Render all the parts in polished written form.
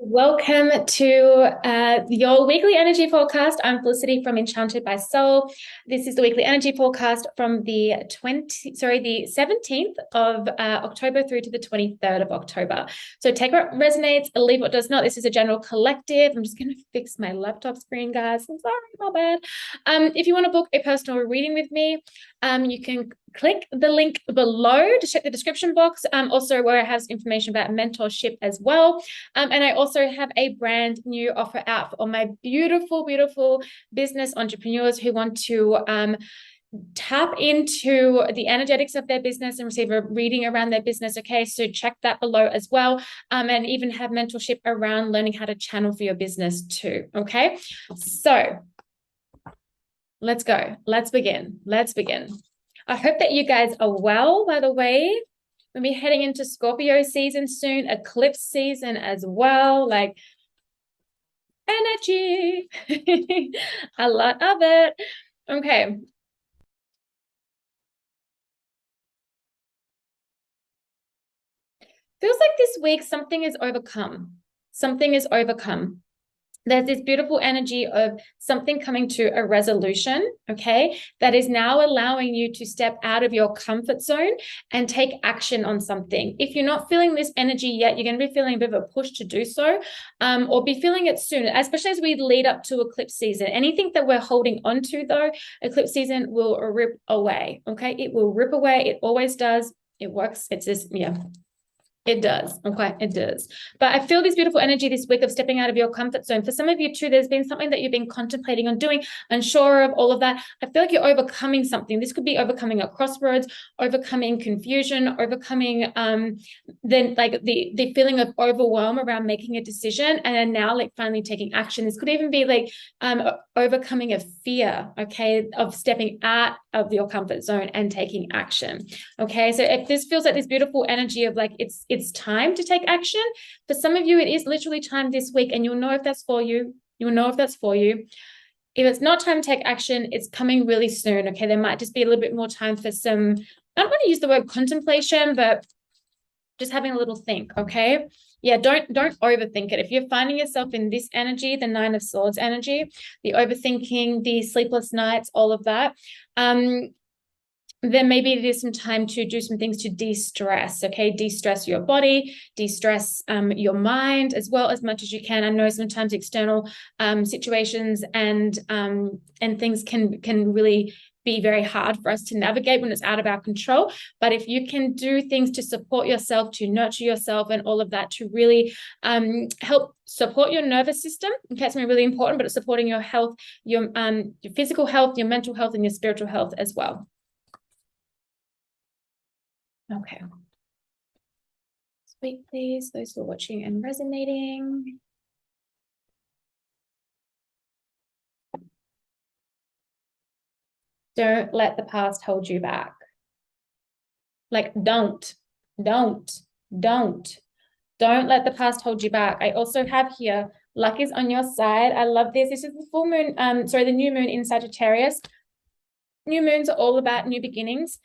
Welcome to your weekly energy forecast. I'm Felicity from Enchanted by Soul. This is the weekly energy forecast from the 17th of October through to the 23rd of October. So take what resonates, leave what does not. This is a general collective. I'm just going to fix my laptop screen, guys. I'm sorry, my bad. If you want to book a personal reading with me, you can click the link below to check the description box. Also where it has information about mentorship as well. And I also have a brand new offer out for all my beautiful, beautiful business entrepreneurs who want to tap into the energetics of their business and receive a reading around their business. Okay, so check that below as well. And even have mentorship around learning how to channel for your business too. Okay, so let's go. Let's begin. I hope that you guys are well, by the way. We'll be heading into Scorpio season soon, eclipse season as well, like energy, a lot of it. Okay. Feels like this week something is overcome. Something is overcome. There's this beautiful energy of something coming to a resolution, okay, that is now allowing you to step out of your comfort zone and take action on something. If you're not feeling this energy yet, you're going to be feeling a bit of a push to do so, or be feeling it soon, especially as we lead up to eclipse season. Anything that we're holding onto, though, eclipse season will rip away, okay? It will rip away. It always does. It works. It's just, yeah. It does. Okay, it does. But I feel this beautiful energy this week of stepping out of your comfort zone. For some of you too, there's been something that you've been contemplating on doing, unsure of all of that. I feel like you're overcoming something. This could be overcoming a crossroads, overcoming confusion, overcoming then like the feeling of overwhelm around making a decision, and then now like finally taking action. This could even be like overcoming a fear, okay, of stepping out of your comfort zone and taking action. Okay, so if this feels like this beautiful energy of like it's time to take action, for some of you it is literally time this week, and you'll know if that's for you. You'll know if that's for you. If it's not time to take action, it's coming really soon. Okay, there might just be a little bit more time for some, I don't want to use the word contemplation, but just having a little think. Okay, yeah, don't overthink it. If you're finding yourself in this energy, the Nine of Swords energy, the overthinking, the sleepless nights, all of that, then maybe it is some time to do some things to de-stress. Okay, de-stress your body, de-stress your mind as well as much as you can. I know sometimes external situations and things can really be very hard for us to navigate when it's out of our control. But if you can do things to support yourself, to nurture yourself and all of that, to really help support your nervous system, okay, it's really important, but it's supporting your health, your physical health, your mental health, and your spiritual health as well. Okay. Sweet, please, those who are watching and resonating. Don't let the past hold you back. Like, don't let the past hold you back. I also have here, luck is on your side. I love this. This is the full moon, the new moon in Sagittarius. New moons are all about new beginnings.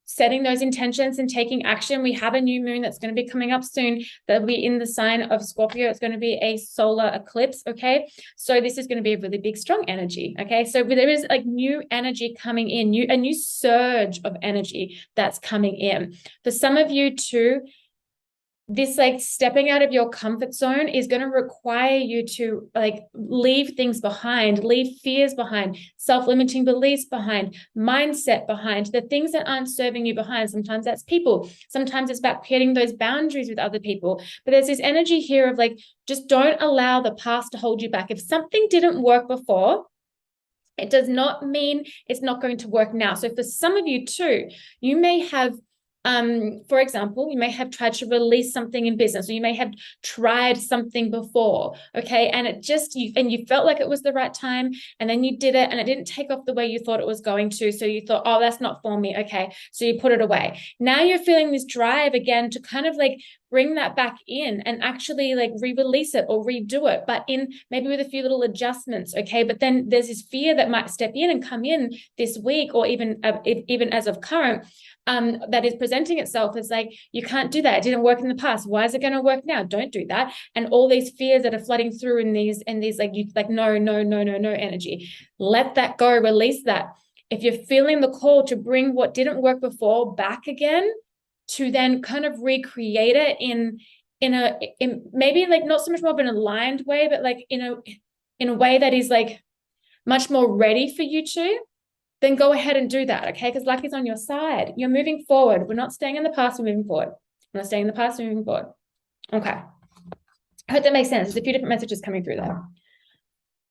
Setting those intentions and taking action. We have a new moon that's going to be coming up soon. That'll be in the sign of Scorpio. It's going to be a solar eclipse. Okay, so this is going to be a really big, strong energy. Okay, so there is like new energy coming in, a new surge of energy that's coming in. For some of you too, this like stepping out of your comfort zone is going to require you to like leave things behind, leave fears behind, self-limiting beliefs behind, mindset behind, the things that aren't serving you behind. Sometimes that's people. Sometimes it's about creating those boundaries with other people. But there's this energy here of like, just don't allow the past to hold you back. If something didn't work before, it does not mean it's not going to work now. So for some of you too, you may have for example, you may have tried to release something in business, or you may have tried something before, okay, and it just you felt like it was the right time, and then you did it and it didn't take off the way you thought it was going to, so you thought, oh, that's not for me, okay, so you put it away. Now you're feeling this drive again to kind of like bring that back in and actually like re-release it or redo it, but in maybe with a few little adjustments. Okay. But then there's this fear that might step in and come in this week, or even as of current, that is presenting itself as like, you can't do that. It didn't work in the past. Why is it going to work now? Don't do that. And all these fears that are flooding through in these like, you like, no energy. Let that go, release that. If you're feeling the call to bring what didn't work before back again, to then kind of recreate it in maybe like not so much more of an aligned way, but like in a way that is like much more ready for you to, then go ahead and do that. Okay. Because luck is on your side. You're moving forward. We're not staying in the past, we're moving forward. We're not staying in the past, we're moving forward. Okay. I hope that makes sense. There's a few different messages coming through there.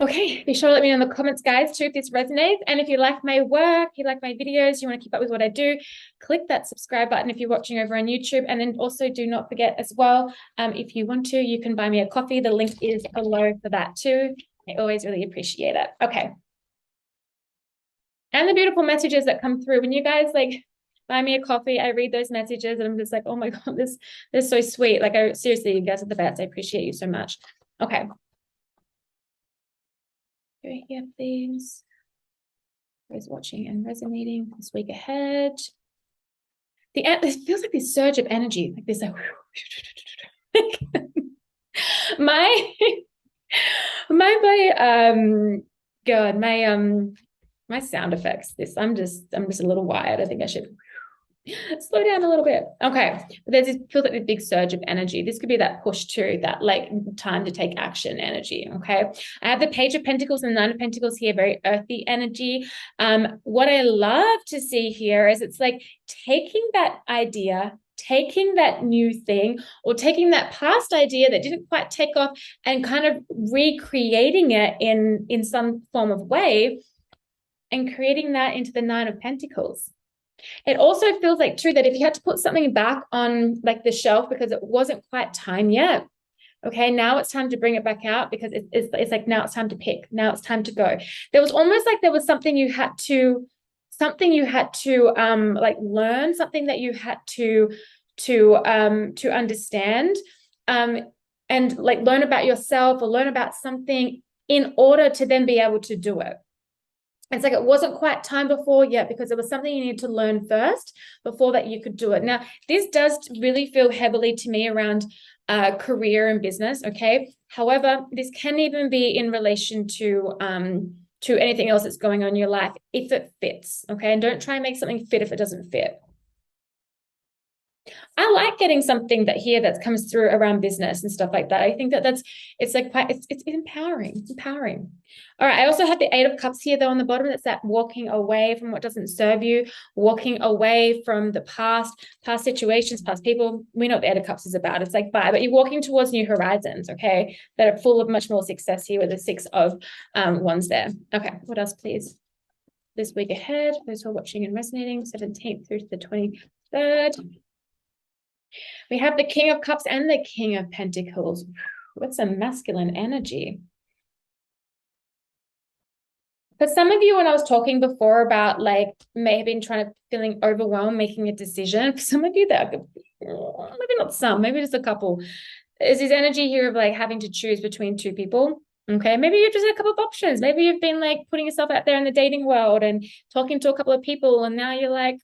Okay, be sure to let me know in the comments, guys, too, if this resonates. And if you like my work, you like my videos, you want to keep up with what I do, click that subscribe button if you're watching over on YouTube. And then also do not forget as well, if you want to, you can buy me a coffee. The link is below for that too. I always really appreciate it. Okay. And the beautiful messages that come through when you guys like buy me a coffee, I read those messages and I'm just like, oh my God, this is so sweet. Like, seriously, you guys are the best. I appreciate you so much. Okay. Go here, please. Who's watching and resonating this week ahead? It feels like this surge of energy, like this, like, my sound effects. I'm just a little wired. I think I should slow down a little bit. Okay. But feels like a big surge of energy. This could be that push to that like time to take action energy. Okay. I have the Page of Pentacles and the Nine of Pentacles here, very earthy energy. What I love to see here is it's like taking that idea, taking that new thing, or taking that past idea that didn't quite take off and kind of recreating it in some form of way and creating that into the Nine of Pentacles. It also feels like too that if you had to put something back on like the shelf because it wasn't quite time yet, okay, now it's time to bring it back out because it's like now it's time to pick, now it's time to go. There was almost like there was something you had to like learn, something that you had to understand, and like learn about yourself or learn about something in order to then be able to do it. It's like it wasn't quite time before yet because it was something you needed to learn first before that you could do it. Now, this does really feel heavily to me around career and business, okay? However, this can even be in relation to anything else that's going on in your life if it fits, okay? And don't try and make something fit if it doesn't fit. I like getting something that comes through around business and stuff like that. I think it's empowering. All right. I also have the Eight of Cups here though on the bottom. That's that walking away from what doesn't serve you, walking away from the past situations, past people. We know what the Eight of Cups is about. It's like bye, but you're walking towards new horizons, okay, that are full of much more success here with the Six of Wands there. Okay. What else, please? This week ahead, those who are watching and resonating, 17th through to the 23rd. We have the King of Cups and the King of Pentacles. What's a masculine energy? For some of you, when I was talking before about like may have been feeling overwhelmed, making a decision, for some of you that maybe not some, maybe just a couple, is this energy here of like having to choose between two people. Okay, maybe you've just had a couple of options. Maybe you've been like putting yourself out there in the dating world and talking to a couple of people, and now you're like,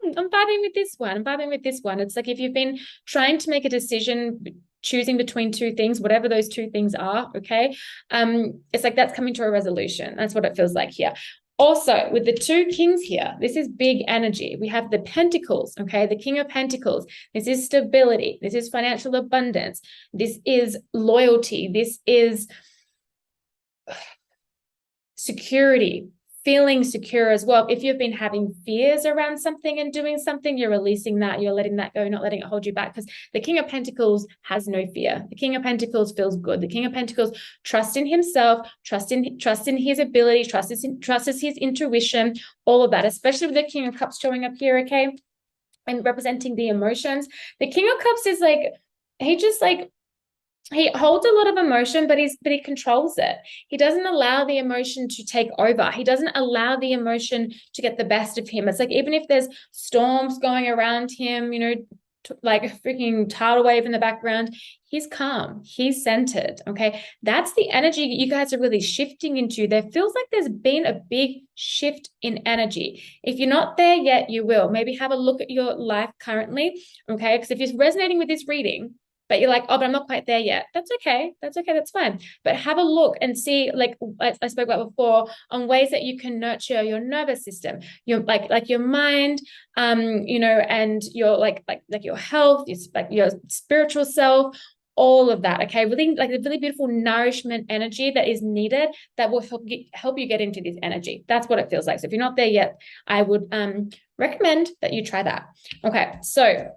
I'm vibing with this one. I'm vibing with this one. It's like if you've been trying to make a decision, choosing between two things, whatever those two things are, okay? It's like that's coming to a resolution. That's what it feels like here. Also, with the two kings here, this is big energy. We have the Pentacles, okay? The King of Pentacles. This is stability. This is financial abundance. This is loyalty. This is security. Feeling secure as well. If you've been having fears around something and doing something, you're releasing that, you're letting that go, not letting it hold you back, because the King of Pentacles has no fear. The King of Pentacles feels good. The King of Pentacles trusts in himself, trusts in his ability, trusts his intuition, all of that, especially with the King of Cups showing up here, okay? And representing the emotions. The King of Cups is like, he holds a lot of emotion, but he controls it. He doesn't allow the emotion to take over. He doesn't allow the emotion to get the best of him. It's like even if there's storms going around him, like a freaking tidal wave in the background. He's calm, he's centered. Okay, that's the energy you guys are really shifting into. There feels like there's been a big shift in energy. If you're not there yet, you will. Maybe have a look at your life currently. Okay, because if you're resonating with this reading, but you're like, oh, but I'm not quite there yet. That's okay. That's okay. That's fine. But have a look and see, like I spoke about before, on ways that you can nurture your nervous system, your like your mind, and your like your health, your spiritual self, all of that. Okay, really like the really beautiful nourishment energy that is needed that will help you get into this energy. That's what it feels like. So if you're not there yet, I would recommend that you try that. Okay, so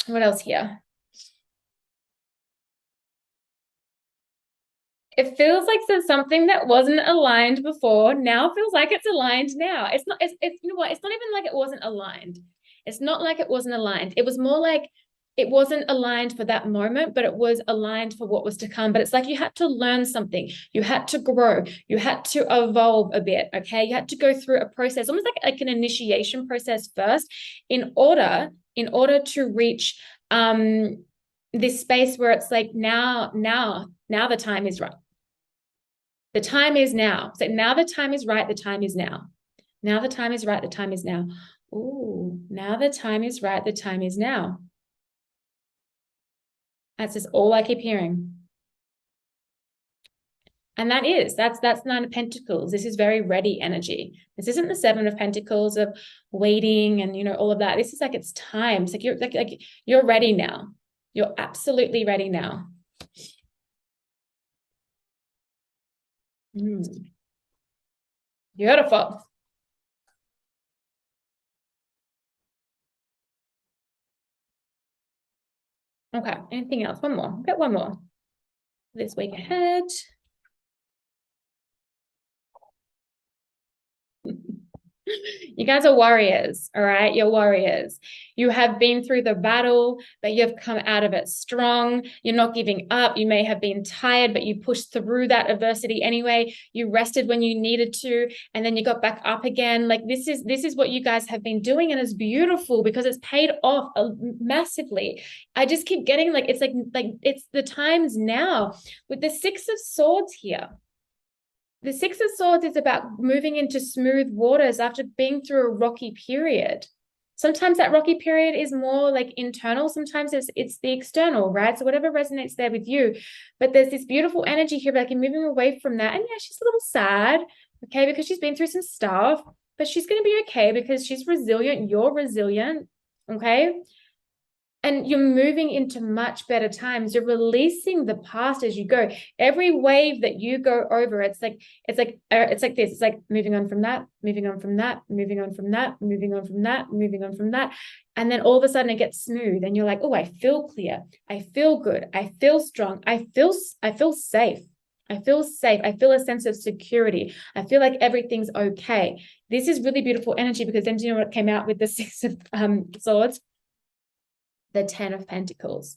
what else here? It feels like there's something that wasn't aligned before now feels like it's aligned now. It's you know what? It's not even like it wasn't aligned. It's not like it wasn't aligned. It was more like it wasn't aligned for that moment, but it was aligned for what was to come. But it's like you had to learn something. You had to grow. You had to evolve a bit. Okay. You had to go through a process, almost like an initiation process first in order to reach this space where it's like now the time is right. The time is now. So now the time is right. The time is now. Now the time is right. The time is now. Ooh, now the time is right. The time is now. That's just all I keep hearing. And that's Nine of Pentacles. This is very ready energy. This isn't the Seven of Pentacles of waiting and all of that. This is like it's time. It's like you're ready now. You're absolutely ready now. Beautiful. Okay, anything else? One more. Get one more. This week ahead. You guys are warriors, all right? You're warriors. You have been through the battle, but you've come out of it strong. You're not giving up. You may have been tired, but you pushed through that adversity anyway. You rested when you needed to, and then you got back up again. Like this is what you guys have been doing, and it's beautiful because it's paid off massively. I just keep getting like it's the times now with the Six of Swords here. The Six of Swords is about moving into smooth waters after being through a rocky period. Sometimes that rocky period is more like internal. Sometimes it's the external, right? So whatever resonates there with you. But there's this beautiful energy here, like you're moving away from that. And yeah, she's a little sad, okay, because she's been through some stuff, but she's going to be okay because she's resilient. You're resilient, okay? And you're moving into much better times. You're releasing the past as you go. Every wave that you go over, it's like this. It's like moving on from that, moving on from that, moving on from that, moving on from that, moving on from that. And then all of a sudden it gets smooth and you're like, oh, I feel clear. I feel good. I feel strong. I feel safe. I feel safe. I feel a sense of security. I feel like everything's okay. This is really beautiful energy because then do you know what came out with the Six of Swords? The 10 of Pentacles,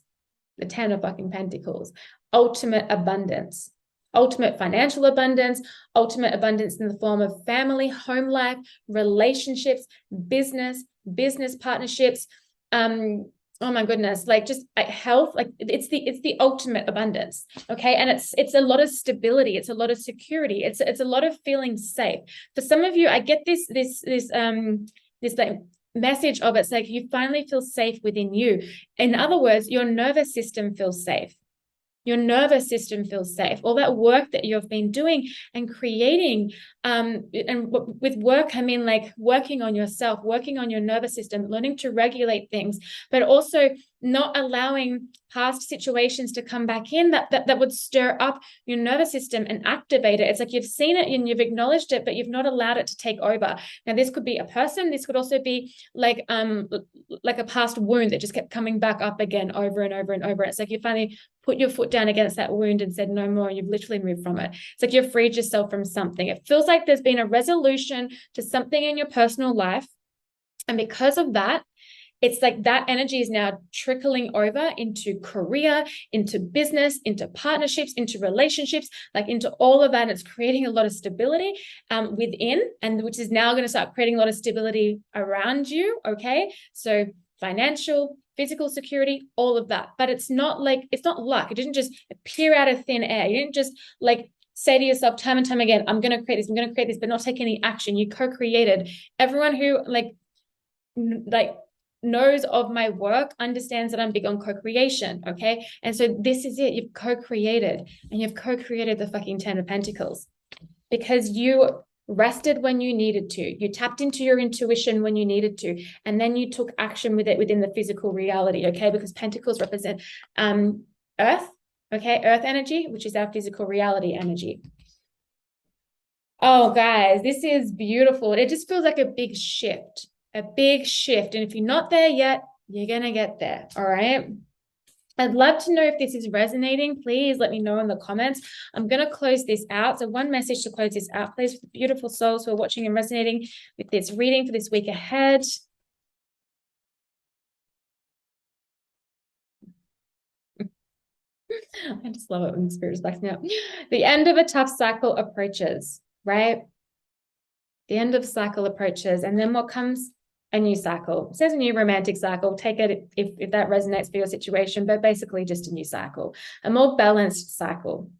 the 10 of fucking Pentacles, ultimate abundance, ultimate financial abundance, ultimate abundance in the form of family, home life, relationships, business partnerships. Oh my goodness, like just health, like it's the ultimate abundance. Okay. And it's a lot of stability. It's a lot of security. It's a lot of feeling safe. For some of you, I get this like message of it's like you finally feel safe within you. In other words, your nervous system feels safe. Your nervous system feels safe. All that work that you've been doing and creating, and with work, I mean like working on yourself, working on your nervous system, learning to regulate things, but also not allowing past situations to come back in that would stir up your nervous system and activate it. It's like you've seen it and you've acknowledged it, but you've not allowed it to take over. Now, this could be a person. This could also be like a past wound that just kept coming back up again over and over and over. It's like you finally put your foot down against that wound and said no more. You've literally moved from it. It's like you've freed yourself from something. It feels like there's been a resolution to something in your personal life. And because of that, it's like that energy is now trickling over into career, into business, into partnerships, into relationships, like into all of that. And it's creating a lot of stability within, and which is now going to start creating a lot of stability around you. Okay. So financial, physical security, all of that. But it's not luck. It didn't just appear out of thin air. You didn't just like say to yourself time and time again, I'm going to create this, but not take any action. You co-created. Everyone who like knows of my work understands that I'm big on co-creation. Okay. And so this is it. You've co-created, and you've co-created the fucking 10 of Pentacles because you rested when you needed to. You tapped into your intuition when you needed to, and then you took action with it within the physical reality. Okay. Because Pentacles represent earth. Okay. Earth energy, which is our physical reality energy. Oh, guys, this is beautiful. It just feels like a big shift. And if you're not there yet, you're going to get there. All right. I'd love to know if this is resonating. Please let me know in the comments. I'm going to close this out. So one message to close this out, please, for the beautiful souls who are watching and resonating with this reading for this week ahead. I just love it when the spirit is backing up. The end of a tough cycle approaches, right? The end of cycle approaches. And then what comes? A new cycle. It says a new romantic cycle. Take it if that resonates for your situation, but basically just a new cycle, a more balanced cycle,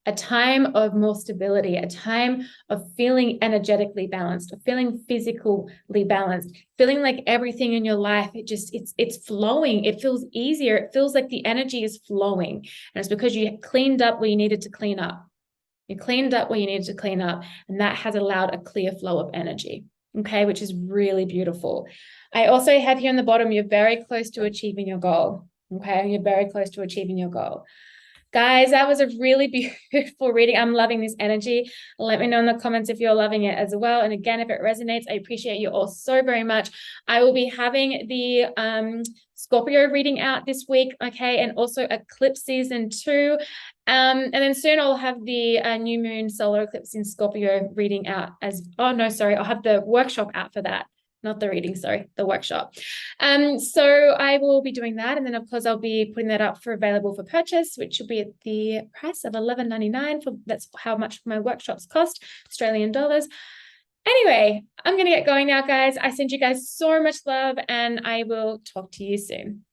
a time of more stability, a time of feeling energetically balanced, of feeling physically balanced, feeling like everything in your life, it's flowing. It feels easier. It feels like the energy is flowing. And it's because you cleaned up where you needed to clean up. You cleaned up where you needed to clean up, and that has allowed a clear flow of energy. Okay, which is really beautiful. I also have here on the bottom, you're very close to achieving your goal. Okay, you're very close to achieving your goal. Guys, that was a really beautiful reading. I'm loving this energy. Let me know in the comments if you're loving it as well. And again, if it resonates, I appreciate you all so very much. I will be having the Scorpio reading out this week, okay, and also Eclipse Season 2. And then soon I'll have the new moon solar eclipse in Scorpio reading out I'll have the workshop out for that. Not the reading, sorry, the workshop. So I will be doing that. And then of course I'll be putting that up for available for purchase, which will be at the price of $11.99. That's how much my workshops cost, Australian dollars. Anyway, I'm going to get going now, guys. I send you guys so much love, and I will talk to you soon.